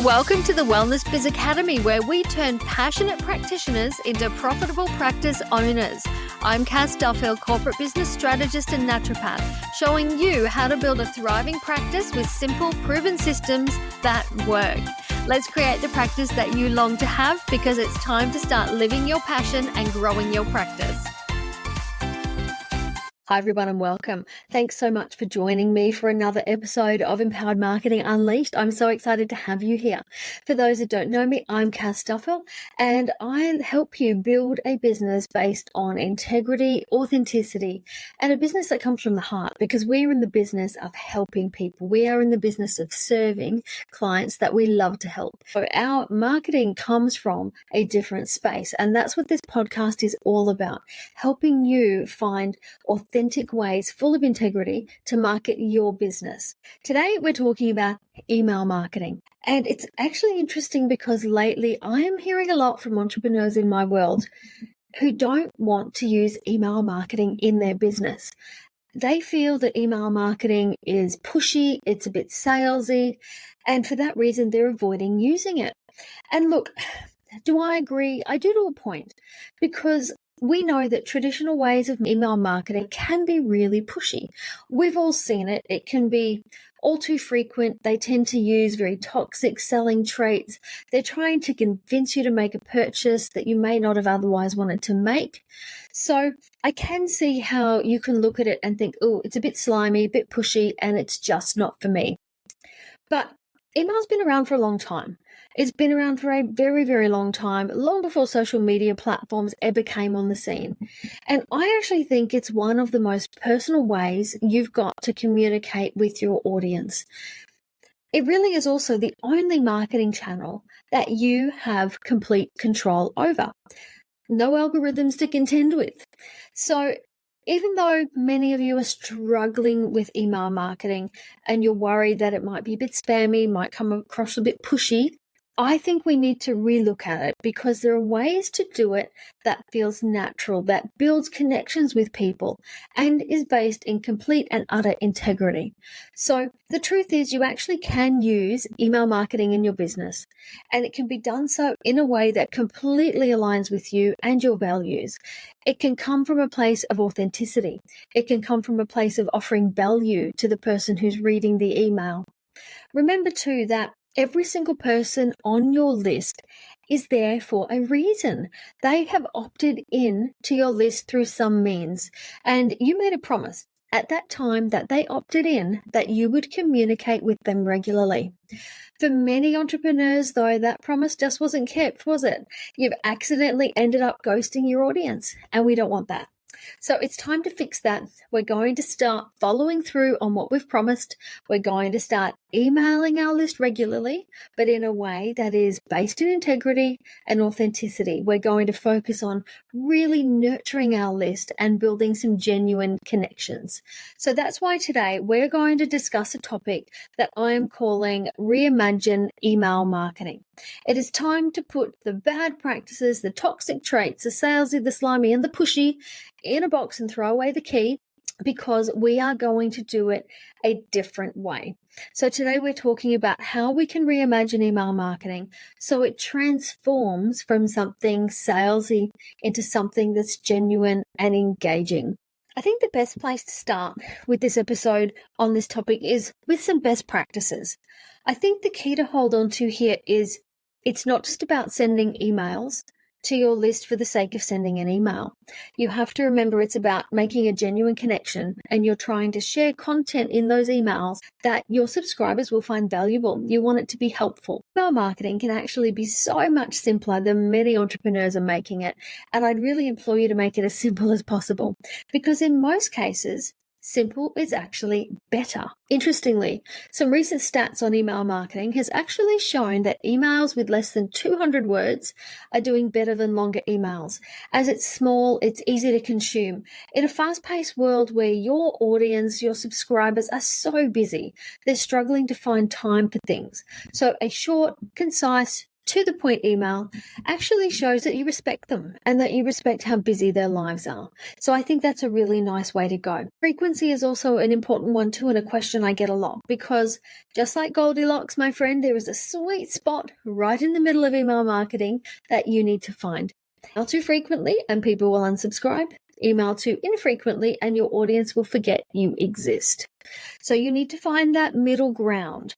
Welcome to the Wellness Biz Academy, where we turn passionate practitioners into profitable practice owners. I'm Cass Duffield, corporate business strategist and naturopath, showing you how to build a thriving practice with simple, proven systems that work. Let's create the practice that you long to have, because it's time to start living your passion and growing your practice. Hi everyone and welcome. Thanks so much for joining me for another episode of Empowered Marketing Unleashed. I'm so excited to have you here. For those that don't know me, I'm Cass Duffield, and I help you build a business based on integrity, authenticity, and a business that comes from the heart, because we're in the business of helping people. We are in the business of serving clients that we love to help. So our marketing comes from a different space, and that's what this podcast is all about, helping you find authentic ways full of integrity to market your business. Today, we're talking about email marketing. And it's actually interesting because lately I am hearing a lot from entrepreneurs in my world who don't want to use email marketing in their business. They feel that email marketing is pushy, it's a bit salesy, and for that reason, they're avoiding using it. And look, do I agree? I do to a point, because we know that traditional ways of email marketing can be really pushy. We've all seen it. It can be all too frequent. They tend to use very toxic selling traits. They're trying to convince you to make a purchase that you may not have otherwise wanted to make. So I can see how you can look at it and think, oh, it's a bit slimy, a bit pushy, and it's just not for me. But email's been around for a long time. It's been around for a very, very long time, long before social media platforms ever came on the scene. And I actually think it's one of the most personal ways you've got to communicate with your audience. It really is also the only marketing channel that you have complete control over. No algorithms to contend with. So even though many of you are struggling with email marketing and you're worried that it might be a bit spammy, might come across a bit pushy, I think we need to relook at it, because there are ways to do it that feels natural, that builds connections with people, and is based in complete and utter integrity. So the truth is, you actually can use email marketing in your business, and it can be done so in a way that completely aligns with you and your values. It can come from a place of authenticity. It can come from a place of offering value to the person who's reading the email. Remember too that every single person on your list is there for a reason. They have opted in to your list through some means, and you made a promise at that time that they opted in that you would communicate with them regularly. For many entrepreneurs, though, that promise just wasn't kept, was it? You've accidentally ended up ghosting your audience, and we don't want that. So it's time to fix that. We're going to start following through on what we've promised. We're going to start emailing our list regularly, but in a way that is based in integrity and authenticity. We're going to focus on really nurturing our list and building some genuine connections. So that's why today we're going to discuss a topic that I am calling Reimagine email marketing. It is time to put the bad practices, the toxic traits, the salesy, the slimy, and the pushy in a box and throw away the key, because we are going to do it a different way. So today we're talking about how we can reimagine email marketing so it transforms from something salesy into something that's genuine and engaging. I think the best place to start with this episode on this topic is with some best practices. I think the key to hold on to here is it's not just about sending emails to your list for the sake of sending an email. You have to remember it's about making a genuine connection, and you're trying to share content in those emails that your subscribers will find valuable. You want it to be helpful. Email marketing can actually be so much simpler than many entrepreneurs are making it, and I'd really implore you to make it as simple as possible, because in most cases, simple is actually better. Interestingly, some recent stats on email marketing has actually shown that emails with less than 200 words are doing better than longer emails. As it's small, it's easy to consume. In a fast-paced world where your audience, your subscribers are so busy, they're struggling to find time for things. So a short, concise, to the point email actually shows that you respect them and that you respect how busy their lives are. So I think that's a really nice way to go. Frequency is also an important one too, and a question I get a lot, because just like Goldilocks, my friend, there is a sweet spot right in the middle of email marketing that you need to find. Email too frequently and people will unsubscribe. Email too infrequently and your audience will forget you exist. So you need to find that middle ground.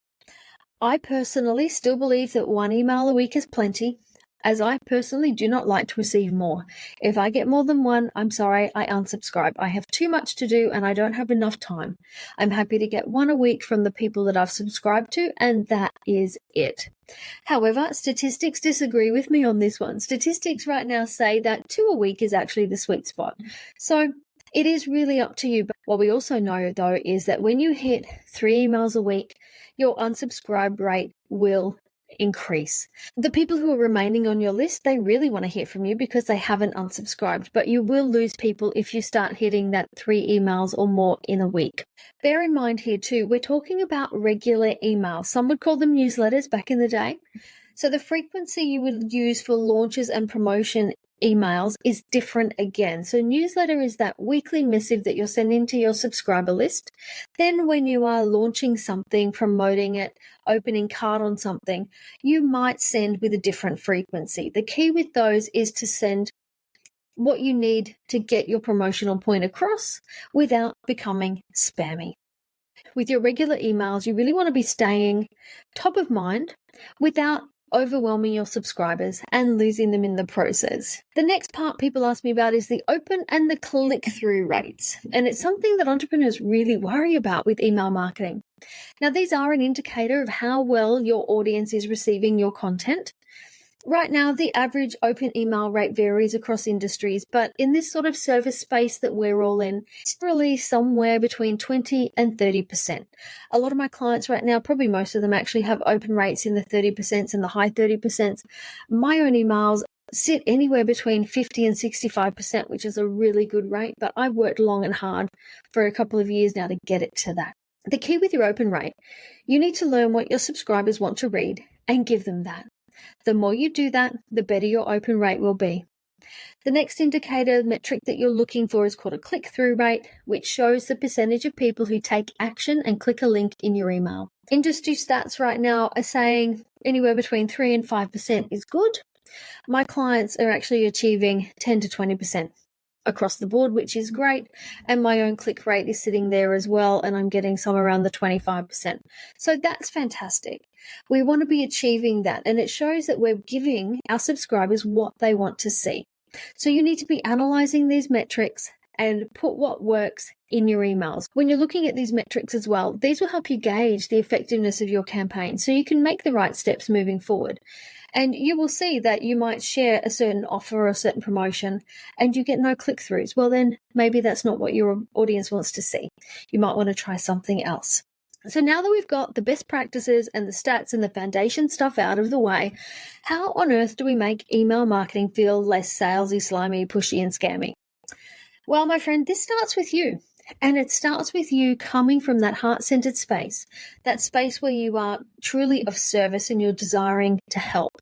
I personally still believe that one email a week is plenty, as I personally do not like to receive more. If I get more than one, I'm sorry, I unsubscribe. I have too much to do and I don't have enough time. I'm happy to get one a week from the people that I've subscribed to, and that is it. However, statistics disagree with me on this one. Statistics right now say that 2 a week is actually the sweet spot. So it is really up to you. But what we also know, though, is that when you hit 3 emails a week, your unsubscribe rate will increase. The people who are remaining on your list, they really want to hear from you because they haven't unsubscribed, but you will lose people if you start hitting that 3 emails or more in a week. Bear in mind here too, we're talking about regular emails. Some would call them newsletters back in the day. So the frequency you would use for launches and promotion emails is different again. So newsletter is that weekly missive that you're sending to your subscriber list. Then when you are launching something, promoting it, opening card on something, you might send with a different frequency. The key with those is to send what you need to get your promotional point across without becoming spammy. With your regular emails, you really want to be staying top of mind without overwhelming your subscribers and losing them in the process. The next part people ask me about is the open and the click-through rates. And it's something that entrepreneurs really worry about with email marketing. Now, these are an indicator of how well your audience is receiving your content. Right now, the average open email rate varies across industries, but in this sort of service space that we're all in, it's really somewhere between 20 and 30%. A lot of my clients right now, probably most of them actually have open rates in the 30% and the high 30%. My own emails sit anywhere between 50 and 65%, which is a really good rate, but I've worked long and hard for a couple of years now to get it to that. The key with your open rate, you need to learn what your subscribers want to read and give them that. The more you do that, the better your open rate will be. The next indicator metric that you're looking for is called a click-through rate, which shows the percentage of people who take action and click a link in your email. Industry stats right now are saying anywhere between 3 and 5% is good. My clients are actually achieving 10 to 20% across the board, which is great. And my own click rate is sitting there as well, and I'm getting some around the 25%. So that's fantastic. We want to be achieving that, and it shows that we're giving our subscribers what they want to see. So you need to be analyzing these metrics and put what works in your emails. When you're looking at these metrics as well, these will help you gauge the effectiveness of your campaign so you can make the right steps moving forward. And you will see that you might share a certain offer or a certain promotion and you get no click-throughs. Well, then maybe that's not what your audience wants to see. You might want to try something else. So now that we've got the best practices and the stats and the foundation stuff out of the way, how on earth do we make email marketing feel less salesy, slimy, pushy, and scammy? Well, my friend, this starts with you. And it starts with you coming from that heart-centered space, that space where you are truly of service and you're desiring to help.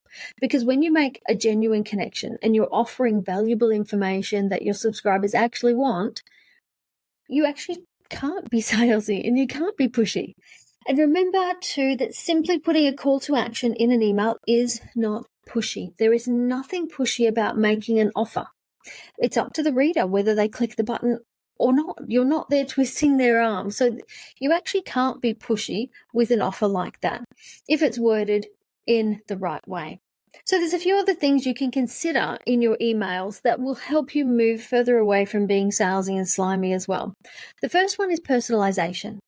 Because when you make a genuine connection and you're offering valuable information that your subscribers actually want, you actually can't be salesy and you can't be pushy. And remember too that simply putting a call to action in an email is not pushy. There is nothing pushy about making an offer. It's up to the reader whether they click the button or not. You're not there twisting their arm. So you actually can't be pushy with an offer like that if it's worded in the right way. So there's a few other things you can consider in your emails that will help you move further away from being salesy and slimy as well. The first one is personalization.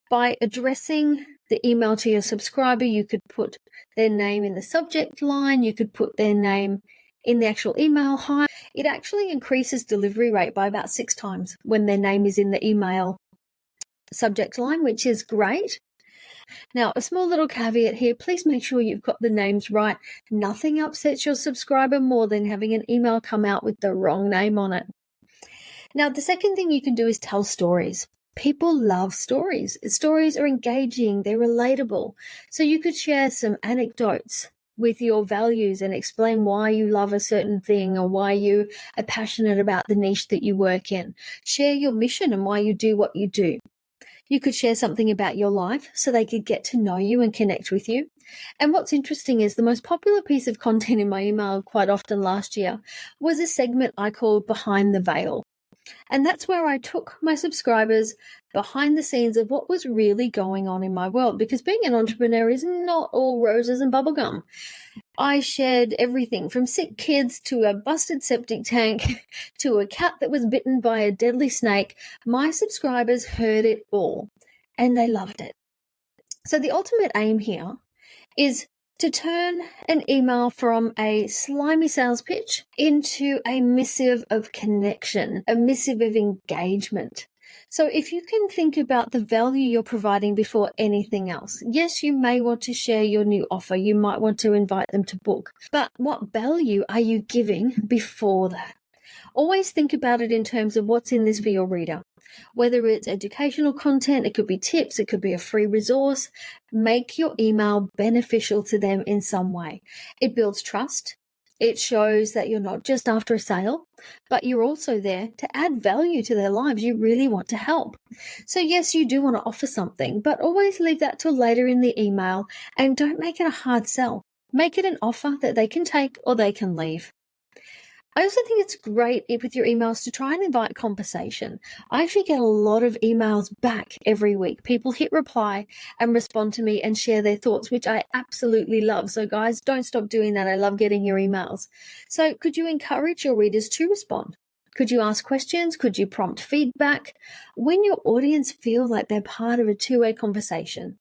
By addressing the email to your subscriber, you could put their name in the subject line, you could put their name in the actual email header. It actually increases delivery rate by about 6 times when their name is in the email subject line, which is great. Now, a small little caveat here, please make sure you've got the names right. Nothing upsets your subscriber more than having an email come out with the wrong name on it. Now, the second thing you can do is tell stories. People love stories. Stories are engaging, they're relatable. So you could share some anecdotes with your values and explain why you love a certain thing or why you are passionate about the niche that you work in. Share your mission and why you do what you do. You could share something about your life so they could get to know you and connect with you. And what's interesting is the most popular piece of content in my email quite often last year was a segment I called Behind the Veil. And that's where I took my subscribers behind the scenes of what was really going on in my world, because being an entrepreneur is not all roses and bubblegum. I shared everything from sick kids to a busted septic tank to a cat that was bitten by a deadly snake. My subscribers heard it all and they loved it. So the ultimate aim here is to turn an email from a slimy sales pitch into a missive of connection, a missive of engagement. So if you can think about the value you're providing before anything else, yes, you may want to share your new offer. You might want to invite them to book, but what value are you giving before that? Always think about it in terms of what's in this for your reader. Whether it's educational content, it could be tips, it could be a free resource. Make your email beneficial to them in some way. It builds trust. It shows that you're not just after a sale, but you're also there to add value to their lives. You really want to help. So yes, you do want to offer something, but always leave that till later in the email and don't make it a hard sell. Make it an offer that they can take or they can leave. I also think it's great with your emails to try and invite conversation. I actually get a lot of emails back every week. People hit reply and respond to me and share their thoughts, which I absolutely love. So guys, don't stop doing that. I love getting your emails. So could you encourage your readers to respond? Could you ask questions? Could you prompt feedback? When your audience feel like they're part of a two-way conversation,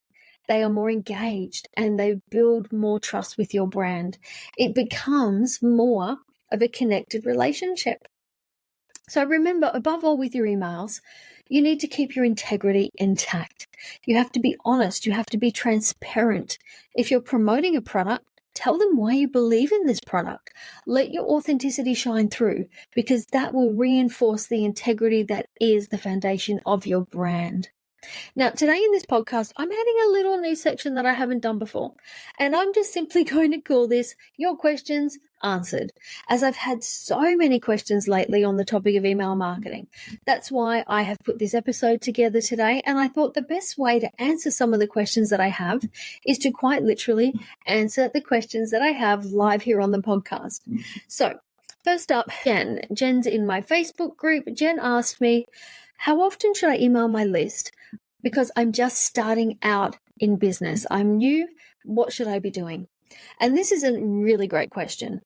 they are more engaged and they build more trust with your brand. It becomes more of a connected relationship. So remember, above all with your emails, you need to keep your integrity intact. You have to be honest. You have to be transparent. If you're promoting a product, tell them why you believe in this product. Let your authenticity shine through, because that will reinforce the integrity that is the foundation of your brand. Now, today in this podcast, I'm adding a little new section that I haven't done before, and I'm just simply going to call this Your Questions Answered, as I've had so many questions lately on the topic of email marketing. That's why I have put this episode together today, and I thought the best way to answer some of the questions that I have is to quite literally answer the questions that I have live here on the podcast. So, first up, Jen's in my Facebook group. Jen asked me, how often should I email my list? Because I'm just starting out in business. I'm new. What should I be doing? And this is a really great question.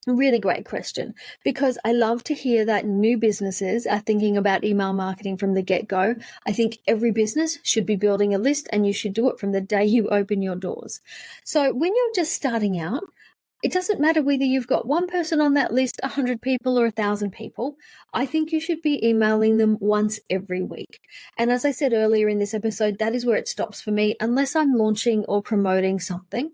Really great question, because I love to hear that new businesses are thinking about email marketing from the get-go. I think every business should be building a list, and you should do it from the day you open your doors. So when you're just starting out, it doesn't matter whether you've got one person on that list, 100 people or 1,000 people. I think you should be emailing them once every week. And as I said earlier in this episode, that is where it stops for me, unless I'm launching or promoting something.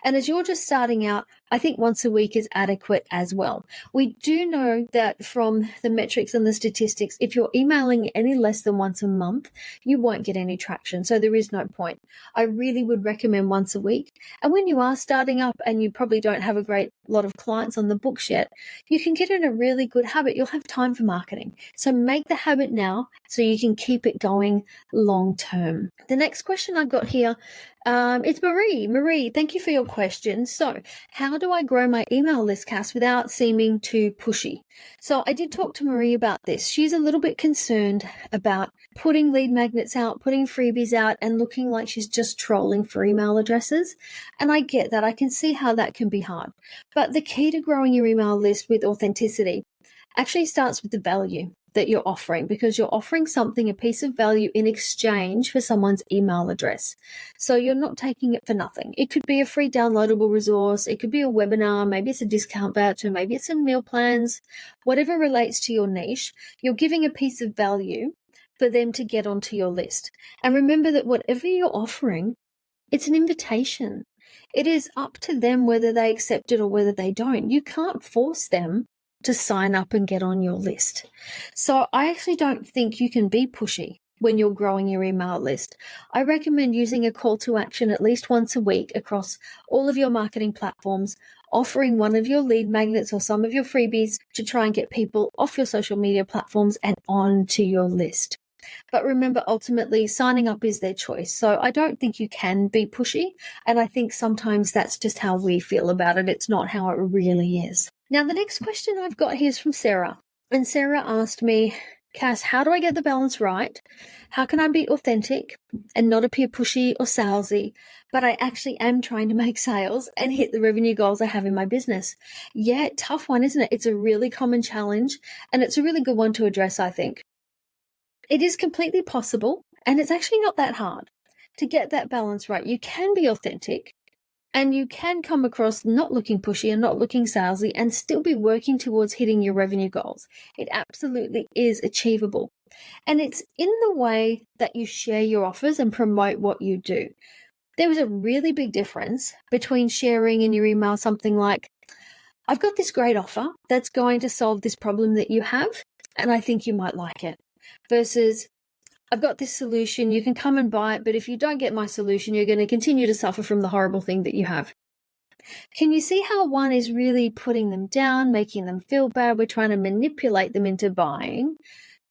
And as you're just starting out, I think once a week is adequate as well. We do know that from the metrics and the statistics, if you're emailing any less than once a month, you won't get any traction. So there is no point. I really would recommend once a week. And when you are starting up and you probably don't have a great lot of clients on the books yet, you can get in a really good habit. You'll have time for marketing. So make the habit now so you can keep it going long term. The next question I've got here, it's Marie. Marie, thank you for your question. So how do I grow my email list, Cass, without seeming too pushy? So I did talk to Marie about this. She's a little bit concerned about putting lead magnets out, putting freebies out, and looking like she's just trolling for email addresses. And I get that. I can see how that can be hard. But the key to growing your email list with authenticity actually starts with the value that you're offering, because you're offering something, a piece of value in exchange for someone's email address. So you're not taking it for nothing. It could be a free downloadable resource. It could be a webinar. Maybe it's a discount voucher. Maybe it's some meal plans, whatever relates to your niche. You're giving a piece of value for them to get onto your list. And remember that whatever you're offering, it's an invitation. It is up to them whether they accept it or whether they don't. You can't force them to sign up and get on your list. So I actually don't think you can be pushy. when you're growing your email list. I recommend using a call to action at least once a week across all of your marketing platforms, offering one of your lead magnets or some of your freebies to try and get people off your social media platforms and onto your list. But remember, ultimately, signing up is their choice. So I don't think you can be pushy. And I think sometimes that's just how we feel about it. It's not how it really is. Now, the next question I've got here is from Sarah. And Sarah asked me, Cass, how do I get the balance right? How can I be authentic and not appear pushy or salesy, but I actually am trying to make sales and hit the revenue goals I have in my business? Yeah, tough one, isn't it? It's a really common challenge, and it's a really good one to address, I think. It is completely possible, and it's actually not that hard to get that balance right. You can be authentic, and you can come across not looking pushy and not looking salesy and still be working towards hitting your revenue goals. It absolutely is achievable. And it's in the way that you share your offers and promote what you do. There is a really big difference between sharing in your email something like, I've got this great offer that's going to solve this problem that you have, and I think you might like it, versus, I've got this solution, you can come and buy it, but if you don't get my solution, you're going to continue to suffer from the horrible thing that you have. Can you see how one is really putting them down, making them feel bad? We're trying to manipulate them into buying.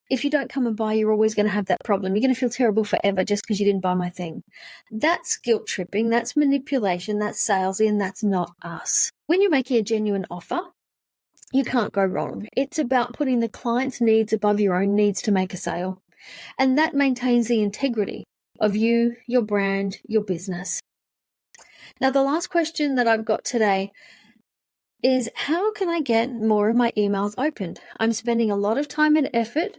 If you don't come and buy, you're always going to have that problem. You're going to feel terrible forever just because you didn't buy my thing. That's guilt tripping, that's manipulation, that's salesy, and that's not us. When you're making a genuine offer, you can't go wrong. It's about putting the client's needs above your own needs to make a sale. And that maintains the integrity of you, your brand, your business. Now, the last question that I've got today is, how can I get more of my emails opened? I'm spending a lot of time and effort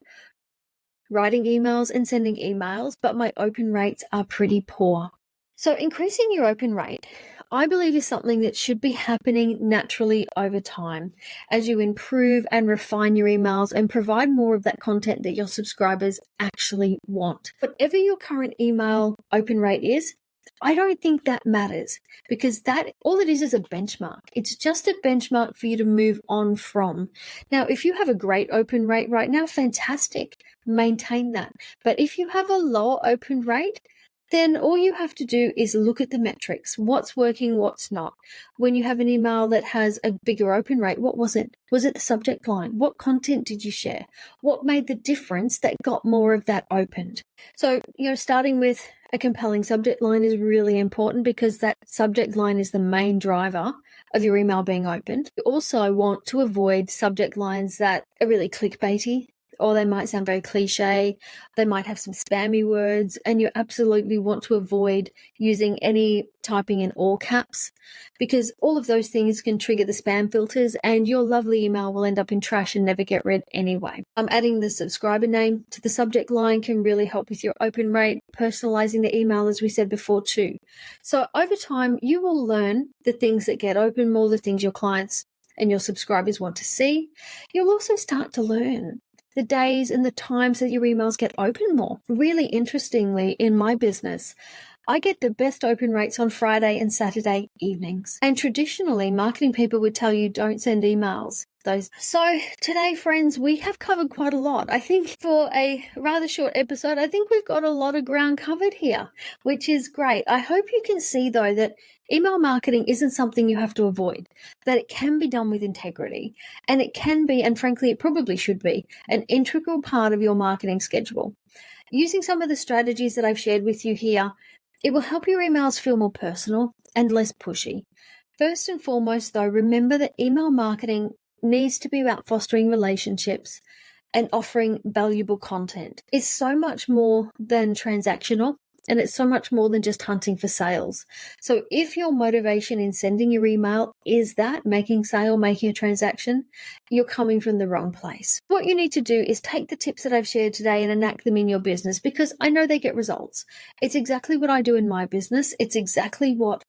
writing emails and sending emails, but my open rates are pretty poor. So increasing your open rate, I believe, is something that should be happening naturally over time as you improve and refine your emails and provide more of that content that your subscribers actually want. Whatever your current email open rate is, I don't think that matters, because that all it is a benchmark. It's just a benchmark for you to move on from. Now, if you have a great open rate right now, fantastic, maintain that. But if you have a lower open rate, then all you have to do is look at the metrics. What's working, what's not. When you have an email that has a bigger open rate, what was it? Was it the subject line? What content did you share? What made the difference that got more of that opened? So, starting with a compelling subject line is really important, because that subject line is the main driver of your email being opened. You also want to avoid subject lines that are really clickbaity, or they might sound very cliche. They might have some spammy words, and you absolutely want to avoid using any typing in all caps, because all of those things can trigger the spam filters, and your lovely email will end up in trash and never get read anyway. Adding the subscriber name to the subject line can really help with your open rate, personalizing the email, as we said before too. So over time, you will learn the things that get open more, the things your clients and your subscribers want to see. You'll also start to learn the days and the times that your emails get open more. Really interestingly, in my business, I get the best open rates on Friday and Saturday evenings. And traditionally, marketing people would tell you don't send emails. So today, friends, we have covered quite a lot. I think for a rather short episode, I think we've got a lot of ground covered here, which is great. I hope you can see, though, that email marketing isn't something you have to avoid, that it can be done with integrity, and it can be, and frankly, it probably should be, an integral part of your marketing schedule. Using some of the strategies that I've shared with you here, it will help your emails feel more personal and less pushy. First and foremost, though, remember that email marketing needs to be about fostering relationships and offering valuable content. It's so much more than transactional, and it's so much more than just hunting for sales. So if your motivation in sending your email is that, making sale, making a transaction, you're coming from the wrong place. What you need to do is take the tips that I've shared today and enact them in your business, because I know they get results. It's exactly what I do in my business. It's exactly what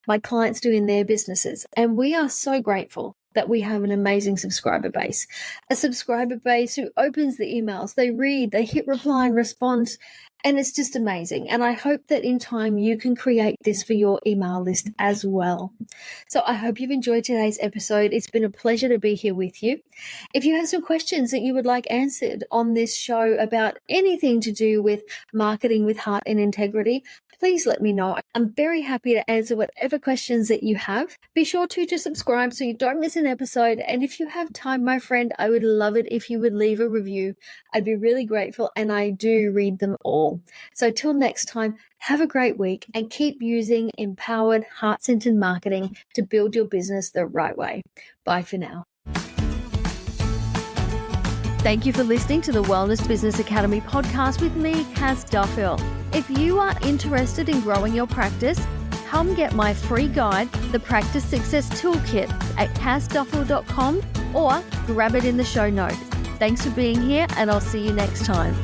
my clients do in their businesses. And we are so grateful that we have an amazing subscriber base, a subscriber base who opens the emails, they read, they hit reply and respond, And it's just amazing. And I hope that in time you can create this for your email list as well. So I hope you've enjoyed today's episode. It's been a pleasure to be here with you. If you have some questions that you would like answered on this show about anything to do with marketing with heart and integrity, please let me know. I'm very happy to answer whatever questions that you have. Be sure to subscribe so you don't miss an episode. And if you have time, my friend, I would love it if you would leave a review. I'd be really grateful, and I do read them all. So till next time, have a great week and keep using empowered, heart-centered marketing to build your business the right way. Bye for now. Thank you for listening to the Wellness Business Academy podcast with me, Cass Duffield. If you are interested in growing your practice, come get my free guide, The Practice Success Toolkit, at cassduffield.com or grab it in the show notes. Thanks for being here, and I'll see you next time.